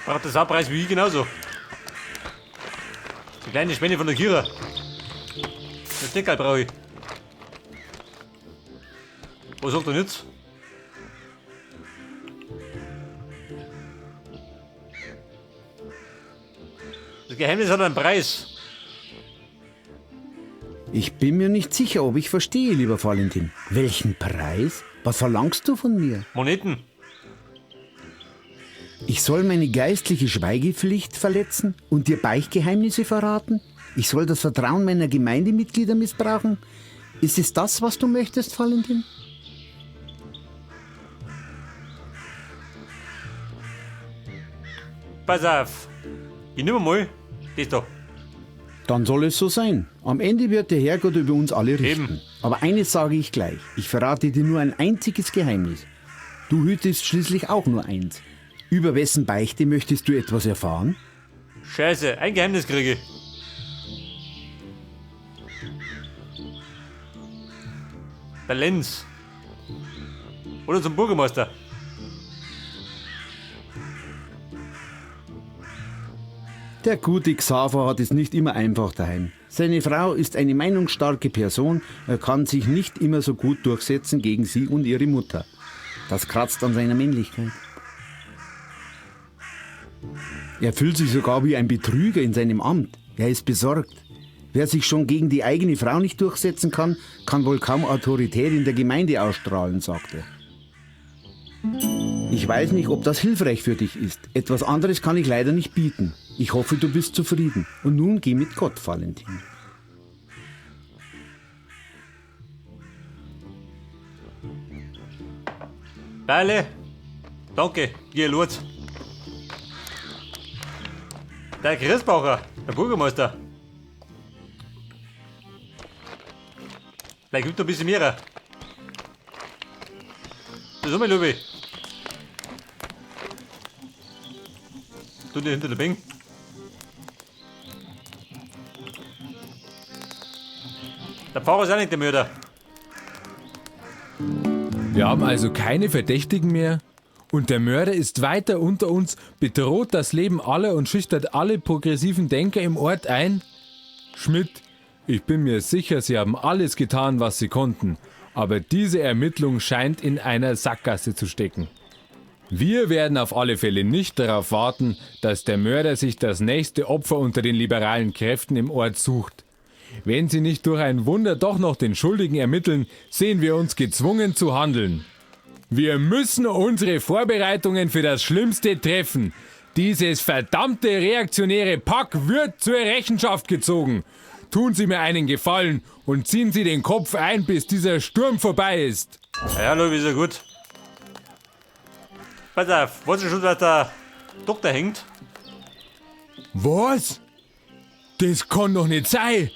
Braucht der Saupreis wie ich genauso. Die kleine Spende von der Kira. Das Deckel brauche ich. Was sagt er jetzt? Das Geheimnis hat einen Preis. Ich bin mir nicht sicher, ob ich verstehe, lieber Valentin. Welchen Preis? Was verlangst du von mir? Moneten. Ich soll meine geistliche Schweigepflicht verletzen und dir Beichtgeheimnisse verraten? Ich soll das Vertrauen meiner Gemeindemitglieder missbrauchen? Ist es das, was du möchtest, Valentin? Pass auf. Ich nimm mal das da. Dann soll es so sein. Am Ende wird der Herrgott über uns alle richten. Eben. Aber eines sage ich gleich. Ich verrate dir nur ein einziges Geheimnis. Du hütest schließlich auch nur eins. Über wessen Beichte möchtest du etwas erfahren? Scheiße, ein Geheimnis kriege ich. Der Lenz. Oder zum Bürgermeister. Der gute Xaver hat es nicht immer einfach daheim. Seine Frau ist eine meinungsstarke Person, er kann sich nicht immer so gut durchsetzen gegen sie und ihre Mutter. Das kratzt an seiner Männlichkeit. Er fühlt sich sogar wie ein Betrüger in seinem Amt. Er ist besorgt. Wer sich schon gegen die eigene Frau nicht durchsetzen kann, kann wohl kaum Autorität in der Gemeinde ausstrahlen, sagt er. Ich weiß nicht, ob das hilfreich für dich ist. Etwas anderes kann ich leider nicht bieten. Ich hoffe, du bist zufrieden. Und nun geh mit Gott, Valentin. Geile. Danke, ihr Lurz. Der Christbacher, der Bürgermeister. Vielleicht gibt er ein bisschen mehr. Das ist mein Lobby. Du dir hinter der Bank. Der Pfarrer ist auch nicht der Mörder. Wir haben also keine Verdächtigen mehr und der Mörder ist weiter unter uns, bedroht das Leben aller und schüchtert alle progressiven Denker im Ort ein? Schmidt, ich bin mir sicher, Sie haben alles getan, was Sie konnten, aber diese Ermittlung scheint in einer Sackgasse zu stecken. Wir werden auf alle Fälle nicht darauf warten, dass der Mörder sich das nächste Opfer unter den liberalen Kräften im Ort sucht. Wenn sie nicht durch ein Wunder doch noch den Schuldigen ermitteln, sehen wir uns gezwungen zu handeln. Wir müssen unsere Vorbereitungen für das Schlimmste treffen. Dieses verdammte reaktionäre Pack wird zur Rechenschaft gezogen. Tun Sie mir einen Gefallen und ziehen Sie den Kopf ein, bis dieser Sturm vorbei ist. Ja, Lobby, ist ja gut. Pass auf, weißt du schon, dass der Doktor hängt? Was? Das kann doch nicht sein.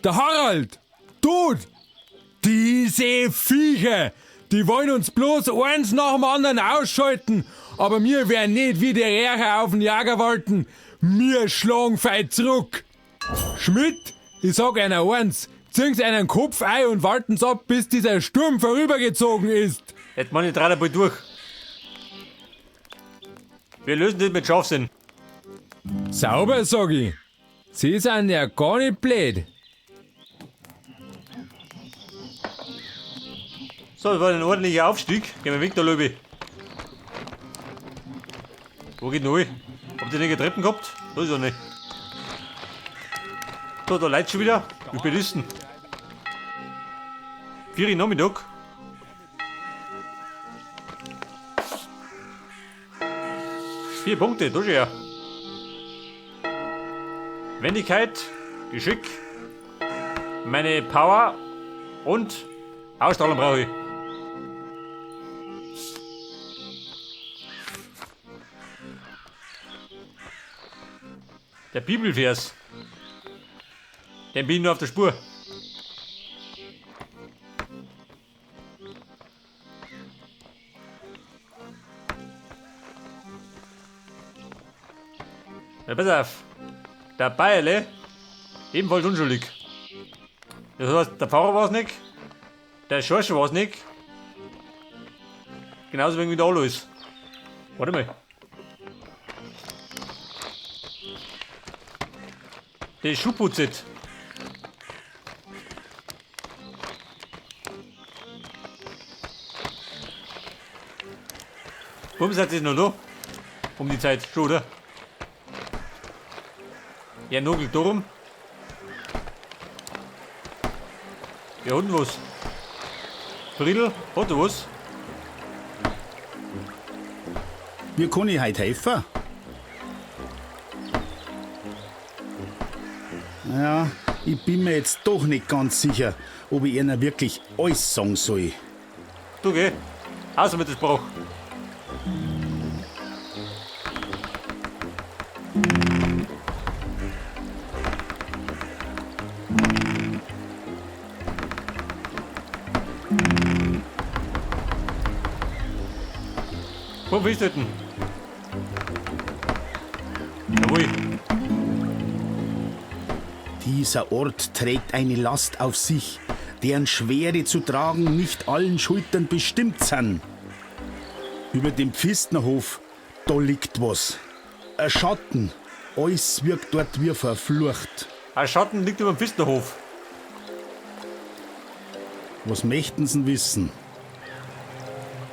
Der Harald! Tot! Diese Viecher! Die wollen uns bloß eins nach dem anderen ausschalten, aber wir werden nicht wie der Rächer auf den Jager wollten. Wir schlagen feit zurück. Schmidt, ich sag einer eins, ziehen Sie einen Kopf ein und warten's ab, bis dieser Sturm vorübergezogen ist. Jetzt mach ich drei bald durch. Wir lösen das mit Scharfsinn. Sauber, sag ich. Sie sind ja gar nicht blöd. So, das war ein ordentlicher Aufstieg. Gehen wir weg, der Löwe. Wo geht noch hin? Habt ihr nicht Treppen gehabt? Da ist er nicht. So, da Leute schon wieder. Wir belisten. 4 Uhr Nachmittag. Vier Punkte, da schon her. Wendigkeit, Geschick, meine Power und Ausstrahlung brauche ich. Der Bibelvers. Den bin ich nur auf der Spur. Ja, pass auf. Der Bayerle, ebenfalls unschuldig. Das heißt, der Pfarrer war es nicht, der Schorscher war es nicht. Genauso wie der Alois. Warte mal. Die Schuh putzt. Warum seid ihr noch da? Um die Zeit, schon, oder? Ja, Nogel darum. Ja, und was? Friedel, hat er was? Wie kann ich heute helfen? Ja, ich bin mir jetzt doch nicht ganz sicher, ob ich ihnen wirklich alles sagen soll. Du geh. Außer mit der Sprache. Wo bist du denn? Jawohl. Dieser Ort trägt eine Last auf sich, deren Schwere zu tragen nicht allen Schultern bestimmt sind. Über dem Pfistnerhof, da liegt was. Ein Schatten. Alles wirkt dort wie verflucht. Ein Schatten liegt über dem Pfistnerhof. Was möchten Sie wissen?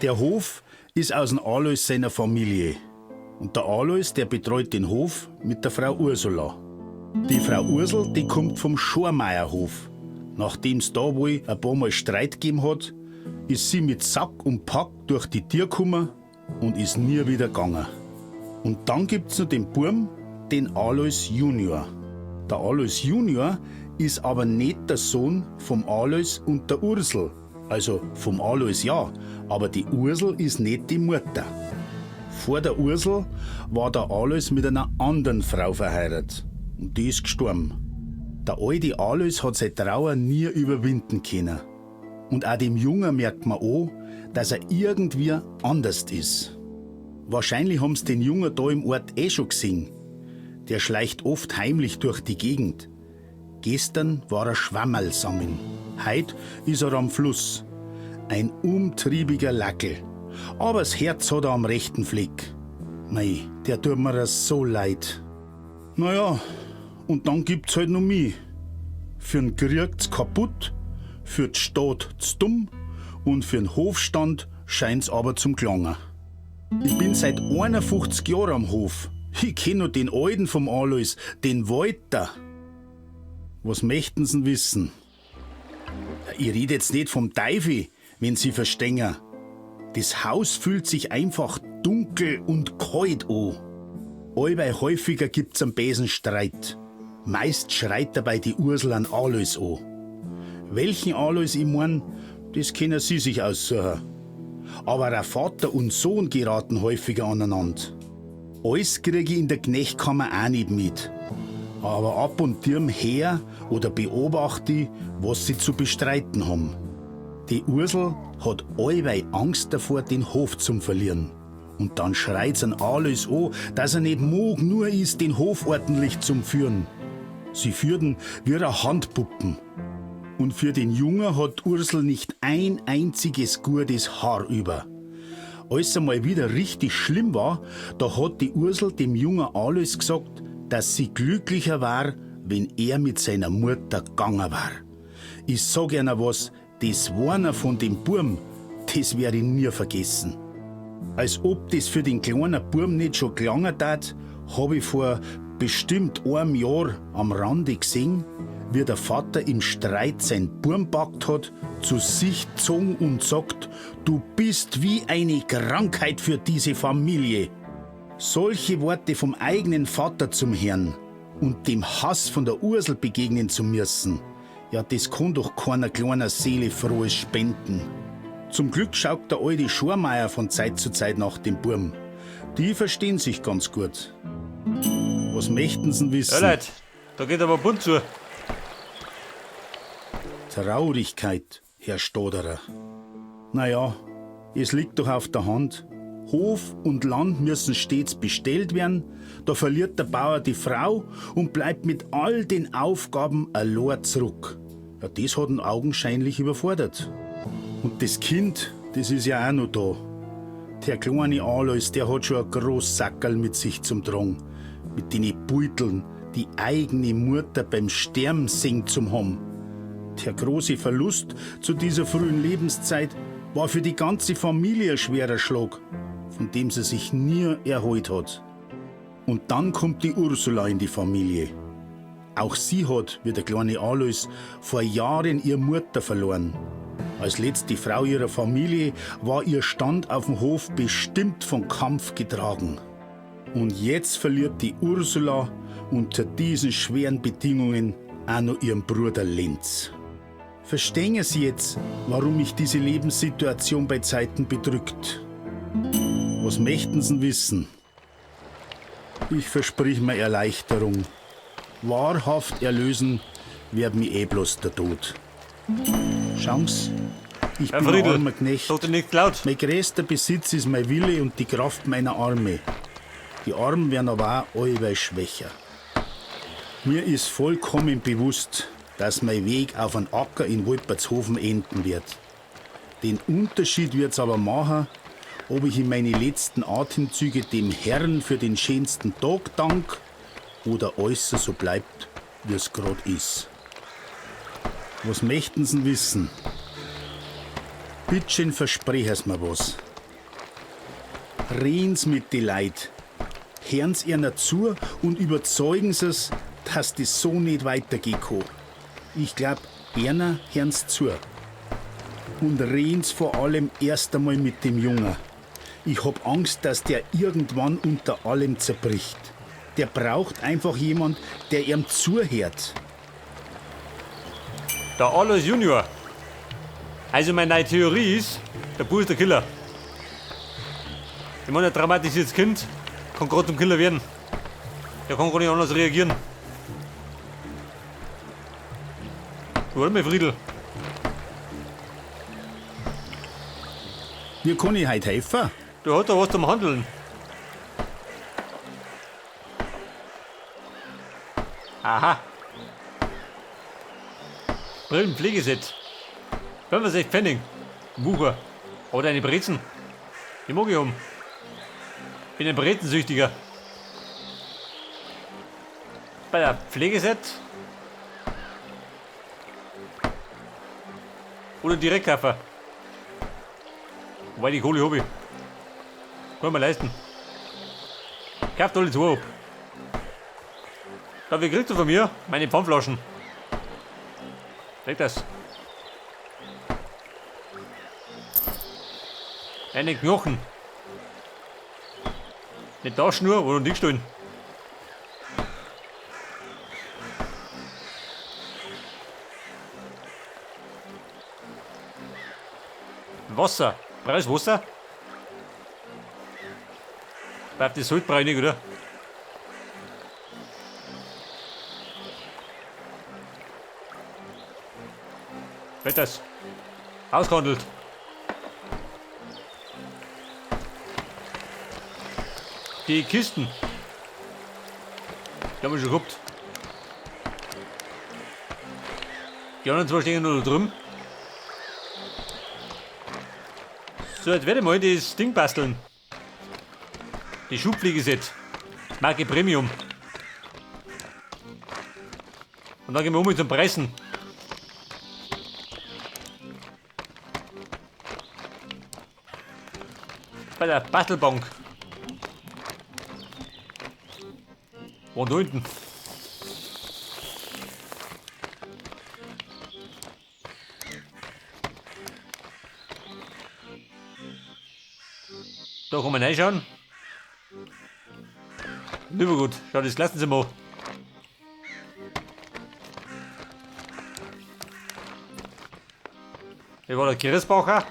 Der Hof ist aus dem Alois seiner Familie. Und der Alois, der betreut den Hof mit der Frau Ursula. Die Frau Ursel, die kommt vom Schormeierhof. Nachdem es da wohl ein paar Mal Streit gegeben hat, ist sie mit Sack und Pack durch die Tür gekommen und ist nie wieder gegangen. Und dann gibt's noch den Burm, den Alois Junior. Der Alois Junior ist aber nicht der Sohn vom Alois und der Ursel. Also vom Alois ja, aber die Ursel ist nicht die Mutter. Vor der Ursel war der Alois mit einer anderen Frau verheiratet. Und die ist gestorben. Der alte Alois hat seine Trauer nie überwinden können. Und auch dem Jungen merkt man an, dass er irgendwie anders ist. Wahrscheinlich haben sie den Jungen da im Ort schon gesehen. Der schleicht oft heimlich durch die Gegend. Gestern war er Schwammerl sammeln. Heut ist er am Fluss. Ein umtriebiger Lackel. Aber das Herz hat er am rechten Fleck. Mei, der tut mir so leid. Naja, und dann gibt's halt noch mich. Für'n Kriegt's kaputt, für die Stadt dumm und für'n Hofstand scheint's aber zum Klangen. Ich bin seit 51 Jahren am Hof. Ich kenn noch den Alten vom Alois, den Walter. Was möchten Sie wissen? Ich rede jetzt nicht vom Teufel, wenn Sie verstehen. Das Haus fühlt sich einfach dunkel und kalt an. Allweil häufiger gibt's einen Besenstreit. Meist schreit dabei die Ursel an Alois an. Welchen Alois ich mein, das können Sie sich aussuchen. Aber auch Vater und Sohn geraten häufiger aneinander. Alles kriege ich in der Knechtkammer auch nicht mit. Aber ab und zu her oder beobachte ich, was sie zu bestreiten haben. Die Ursel hat allweil Angst davor, den Hof zu verlieren. Und dann schreit's an Alois an, dass er nicht mag nur ist, den Hof ordentlich zu führen. Sie führten wie eine Handpuppen. Und für den Jungen hat Ursel nicht ein einziges gutes Haar über. Als er mal wieder richtig schlimm war, da hat die Ursel dem Jungen Alois gesagt, dass sie glücklicher war, wenn er mit seiner Mutter gegangen war. Ich sag ihnen was, das Warnen von dem Burm, das werde ich nie vergessen. Als ob das für den kleinen Burm nicht schon gelangen hat, habe ich vor bestimmt einem Jahr am Rande gesehen, wie der Vater im Streit sein Burm packt hat, zu sich gezogen und sagt, du bist wie eine Krankheit für diese Familie. Solche Worte vom eigenen Vater zum Herrn und dem Hass von der Ursel begegnen zu müssen, ja, das kann doch keiner kleiner Seele frohes spenden. Zum Glück schaut der alte Schormeier von Zeit zu Zeit nach dem Burm. Die verstehen sich ganz gut. Was möchten Sie wissen? Ja, Leute, da geht aber bunt zu. Traurigkeit, Herr Stoderer. Naja, es liegt doch auf der Hand. Hof und Land müssen stets bestellt werden, da verliert der Bauer die Frau und bleibt mit all den Aufgaben allein zurück. Ja, das hat ihn augenscheinlich überfordert. Und das Kind, das ist ja auch noch da. Der kleine Alois, der hat schon ein großes Sackerl mit sich zum Tragen. Mit den Beuteln, die eigene Mutter beim Sterben sehen zu haben. Der große Verlust zu dieser frühen Lebenszeit war für die ganze Familie ein schwerer Schlag, von dem sie sich nie erholt hat. Und dann kommt die Ursula in die Familie. Auch sie hat, wie der kleine Alois, vor Jahren ihre Mutter verloren. Als letzte Frau ihrer Familie war ihr Stand auf dem Hof bestimmt vom Kampf getragen. Und jetzt verliert die Ursula unter diesen schweren Bedingungen auch noch ihren Bruder Lenz. Verstehen Sie jetzt, warum mich diese Lebenssituation bei Zeiten bedrückt? Was möchten Sie wissen? Ich versprich mir Erleichterung. Wahrhaft erlösen wird mich bloß der Tod. Schauen's, ich bin ein Friedl, armer Knecht. sag dir nicht laut. Mein größter Besitz ist mein Wille und die Kraft meiner Arme. Die Armen werden aber auch allweil schwächer. Mir ist vollkommen bewusst, dass mein Weg auf einen Acker in Wolpertshofen enden wird. Den Unterschied wird's aber machen, ob ich in meine letzten Atemzüge dem Herrn für den schönsten Tag dank oder alles so bleibt, wie es gerade ist. Was möchten Sie wissen? Bittchen versprechen Sie mir was. Reden Sie mit den Leuten. Hören Sie ihnen zu und überzeugen Sie es, dass das so nicht weitergehen kann. Ich glaube, einer hören Sie zu. Und reden Sie vor allem erst einmal mit dem Jungen. Ich hab Angst, dass der irgendwann unter allem zerbricht. Der braucht einfach jemand, der ihm zuhört. Der Alois Junior. Also meine neue Theorie ist, der Bub ist der Killer. Ich meine, ein traumatisiertes Kind kann gerade zum Killer werden. Der kann gar nicht anders reagieren. Warte mal, Friedl. Wie kann ich heute helfen? Du hast da was zum Handeln. Aha. Brillenpflegeset. 65 Pfennig. Wucher. Oder eine Brezen. Die mag ich haben. Bin ein Brezensüchtiger. Bei der Pflegeset. Oder Direktkaffer. Wobei die Kohle habe ich. Kann ich mir leisten. Kauft alle zwei ab. Dafür kriegst du von mir meine Pfandflaschen. Leg das. Eine Knochen. Eine Taschenuhr oder nicht stehen. Wasser. Brauchst du Wasser? Bleibt das Salz brauche ich nicht, oder? Wird das? Ausgehandelt. Die Kisten. Die haben wir schon gehabt. Die anderen zwei stehen noch da drüben. So, jetzt werde ich mal das Ding basteln. Die Schubfliegeset. Marke Premium. Und dann gehen wir um zum Pressen. Bei der Bastelbank. Und da hinten. Da kann man reinschauen. Lieber gut, schau, das lassen Sie mal. Hier war der Kirchsbacher.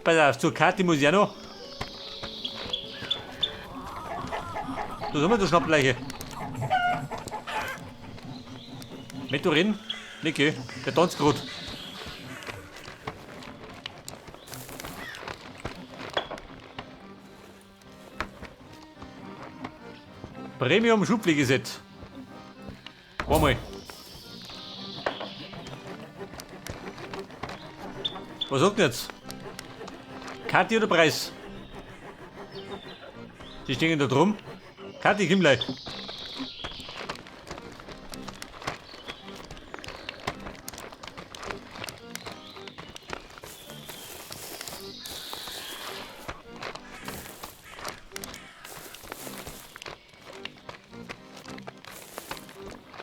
Bei der Zucchini muss ich auch noch. Da sind wir der Schnappleiche. Mit du reden? Niki, der tanzt gerade. Premium Schubfliegeset. Einmal. Was sagt denn jetzt? Kathi oder Preis? Sie stehen da drum. Kathi, komm gleich.